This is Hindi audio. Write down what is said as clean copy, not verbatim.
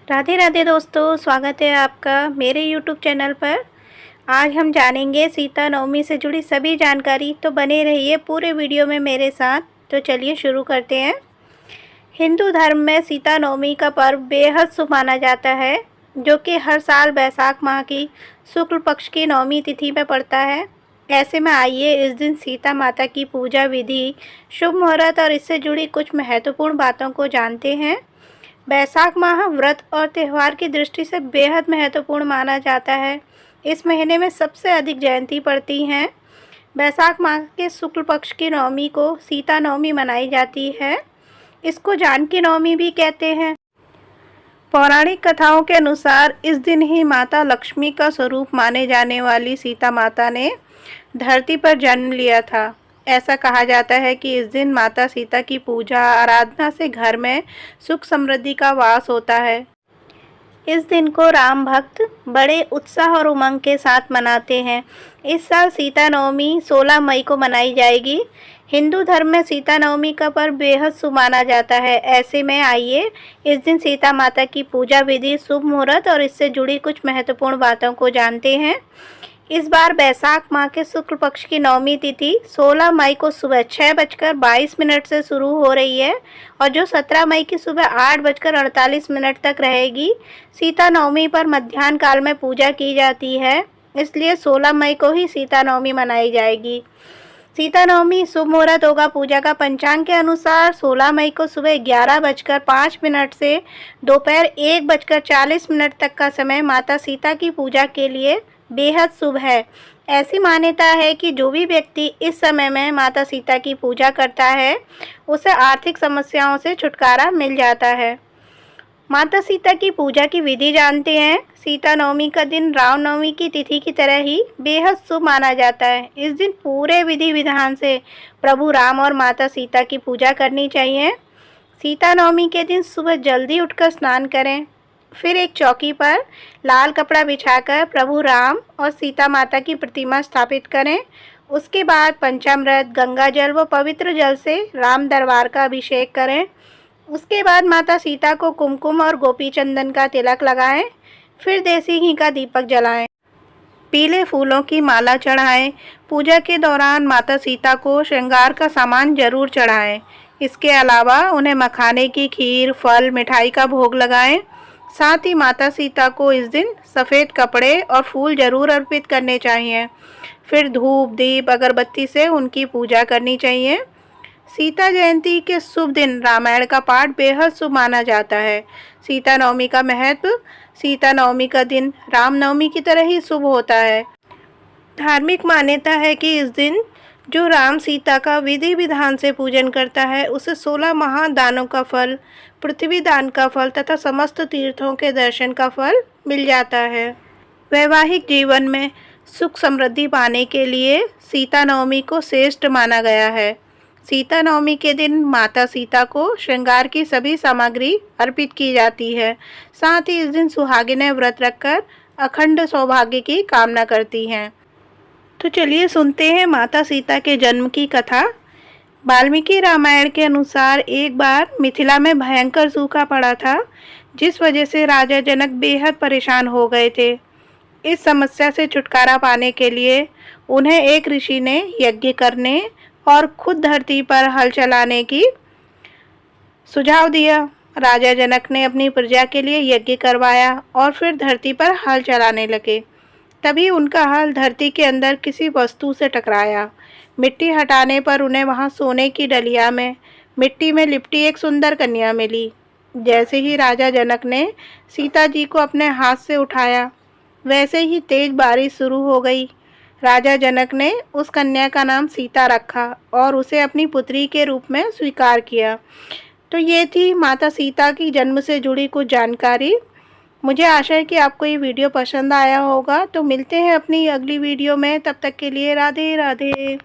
राधे राधे दोस्तों, स्वागत है आपका मेरे YouTube चैनल पर। आज हम जानेंगे सीता नवमी से जुड़ी सभी जानकारी, तो बने रहिए पूरे वीडियो में मेरे साथ। तो चलिए शुरू करते हैं। हिंदू धर्म में सीता नवमी का पर्व बेहद शुभ माना जाता है, जो कि हर साल बैसाख माह की शुक्ल पक्ष की नवमी तिथि में पड़ता है। ऐसे में आइए इस दिन सीता माता की पूजा विधि, शुभ मुहूर्त और इससे जुड़ी कुछ महत्वपूर्ण बातों को जानते हैं। बैसाख माह व्रत और त्यौहार की दृष्टि से बेहद महत्वपूर्ण माना जाता है। इस महीने में सबसे अधिक जयंती पड़ती हैं। बैसाख माह के शुक्ल पक्ष की नवमी को सीता नवमी मनाई जाती है। इसको जानकी नवमी भी कहते हैं। पौराणिक कथाओं के अनुसार इस दिन ही माता लक्ष्मी का स्वरूप माने जाने वाली सीता माता ने धरती पर जन्म लिया था। ऐसा कहा जाता है कि इस दिन माता सीता की पूजा आराधना से घर में सुख समृद्धि का वास होता है। इस दिन को राम भक्त बड़े उत्साह और उमंग के साथ मनाते हैं। इस साल सीता नवमी 16 मई को मनाई जाएगी। हिंदू धर्म में सीता नवमी का पर्व बेहद शुभ माना जाता है। ऐसे में आइए इस दिन सीता माता की पूजा विधि, शुभ मुहूर्त और इससे जुड़ी कुछ महत्वपूर्ण बातों को जानते हैं। इस बार बैसाख माह के शुक्ल पक्ष की नवमी तिथि 16 मई को सुबह 6:22 से शुरू हो रही है और जो 17 मई की सुबह 8:48 तक रहेगी। सीता नवमी पर मध्याह्न काल में पूजा की जाती है, इसलिए 16 मई को ही सीता नवमी मनाई जाएगी। सीता नवमी शुभ मुहूर्त होगा पूजा का पंचांग के अनुसार 16 मई को सुबह 11:05 से दोपहर 1:40 तक का समय माता सीता की पूजा के लिए बेहद शुभ है। ऐसी मान्यता है कि जो भी व्यक्ति इस समय में माता सीता की पूजा करता है, उसे आर्थिक समस्याओं से छुटकारा मिल जाता है। माता सीता की पूजा की विधि जानते हैं। सीता नवमी का दिन राम नवमी की तिथि की तरह ही बेहद शुभ माना जाता है। इस दिन पूरे विधि विधान से प्रभु राम और माता सीता की पूजा करनी चाहिए। सीता नवमी के दिन सुबह जल्दी उठकर स्नान करें, फिर एक चौकी पर लाल कपड़ा बिछाकर प्रभु राम और सीता माता की प्रतिमा स्थापित करें। उसके बाद पंचामृत, गंगा जल व पवित्र जल से राम दरबार का अभिषेक करें। उसके बाद माता सीता को कुमकुम और गोपी चंदन का तिलक लगाएं। फिर देसी घी का दीपक जलाएं, पीले फूलों की माला चढ़ाएं। पूजा के दौरान माता सीता को श्रृंगार का सामान जरूर चढ़ाएं। इसके अलावा उन्हें मखाने की खीर, फल, मिठाई का भोग लगाएं। साथ ही माता सीता को इस दिन सफ़ेद कपड़े और फूल जरूर अर्पित करने चाहिए। फिर धूप, दीप, अगरबत्ती से उनकी पूजा करनी चाहिए। सीता जयंती के शुभ दिन रामायण का पाठ बेहद शुभ माना जाता है। सीता नवमी का महत्व, सीता नवमी का दिन राम नवमी की तरह ही शुभ होता है। धार्मिक मान्यता है कि इस दिन जो राम सीता का विधि विधान से पूजन करता है, उसे 16 महादानों का फल, पृथ्वी दान का फल तथा समस्त तीर्थों के दर्शन का फल मिल जाता है। वैवाहिक जीवन में सुख समृद्धि पाने के लिए सीता नवमी को श्रेष्ठ माना गया है। सीता नवमी के दिन माता सीता को श्रृंगार की सभी सामग्री अर्पित की जाती है। साथ ही इस दिन सुहागिनें व्रत रखकर अखंड सौभाग्य की कामना करती हैं। तो चलिए सुनते हैं माता सीता के जन्म की कथा। वाल्मीकि रामायण के अनुसार एक बार मिथिला में भयंकर सूखा पड़ा था, जिस वजह से राजा जनक बेहद परेशान हो गए थे। इस समस्या से छुटकारा पाने के लिए उन्हें एक ऋषि ने यज्ञ करने और खुद धरती पर हल चलाने की सुझाव दिया। राजा जनक ने अपनी प्रजा के लिए यज्ञ करवाया और फिर धरती पर हल चलाने लगे। तभी उनका हल धरती के अंदर किसी वस्तु से टकराया। मिट्टी हटाने पर उन्हें वहां सोने की डलिया में मिट्टी में लिपटी एक सुंदर कन्या मिली। जैसे ही राजा जनक ने सीता जी को अपने हाथ से उठाया, वैसे ही तेज बारिश शुरू हो गई। राजा जनक ने उस कन्या का नाम सीता रखा और उसे अपनी पुत्री के रूप में स्वीकार किया। तो ये थी माता सीता की जन्म से जुड़ी कुछ जानकारी। मुझे आशा है कि आपको ये वीडियो पसंद आया होगा। तो मिलते हैं अपनी अगली वीडियो में, तब तक के लिए राधे राधे।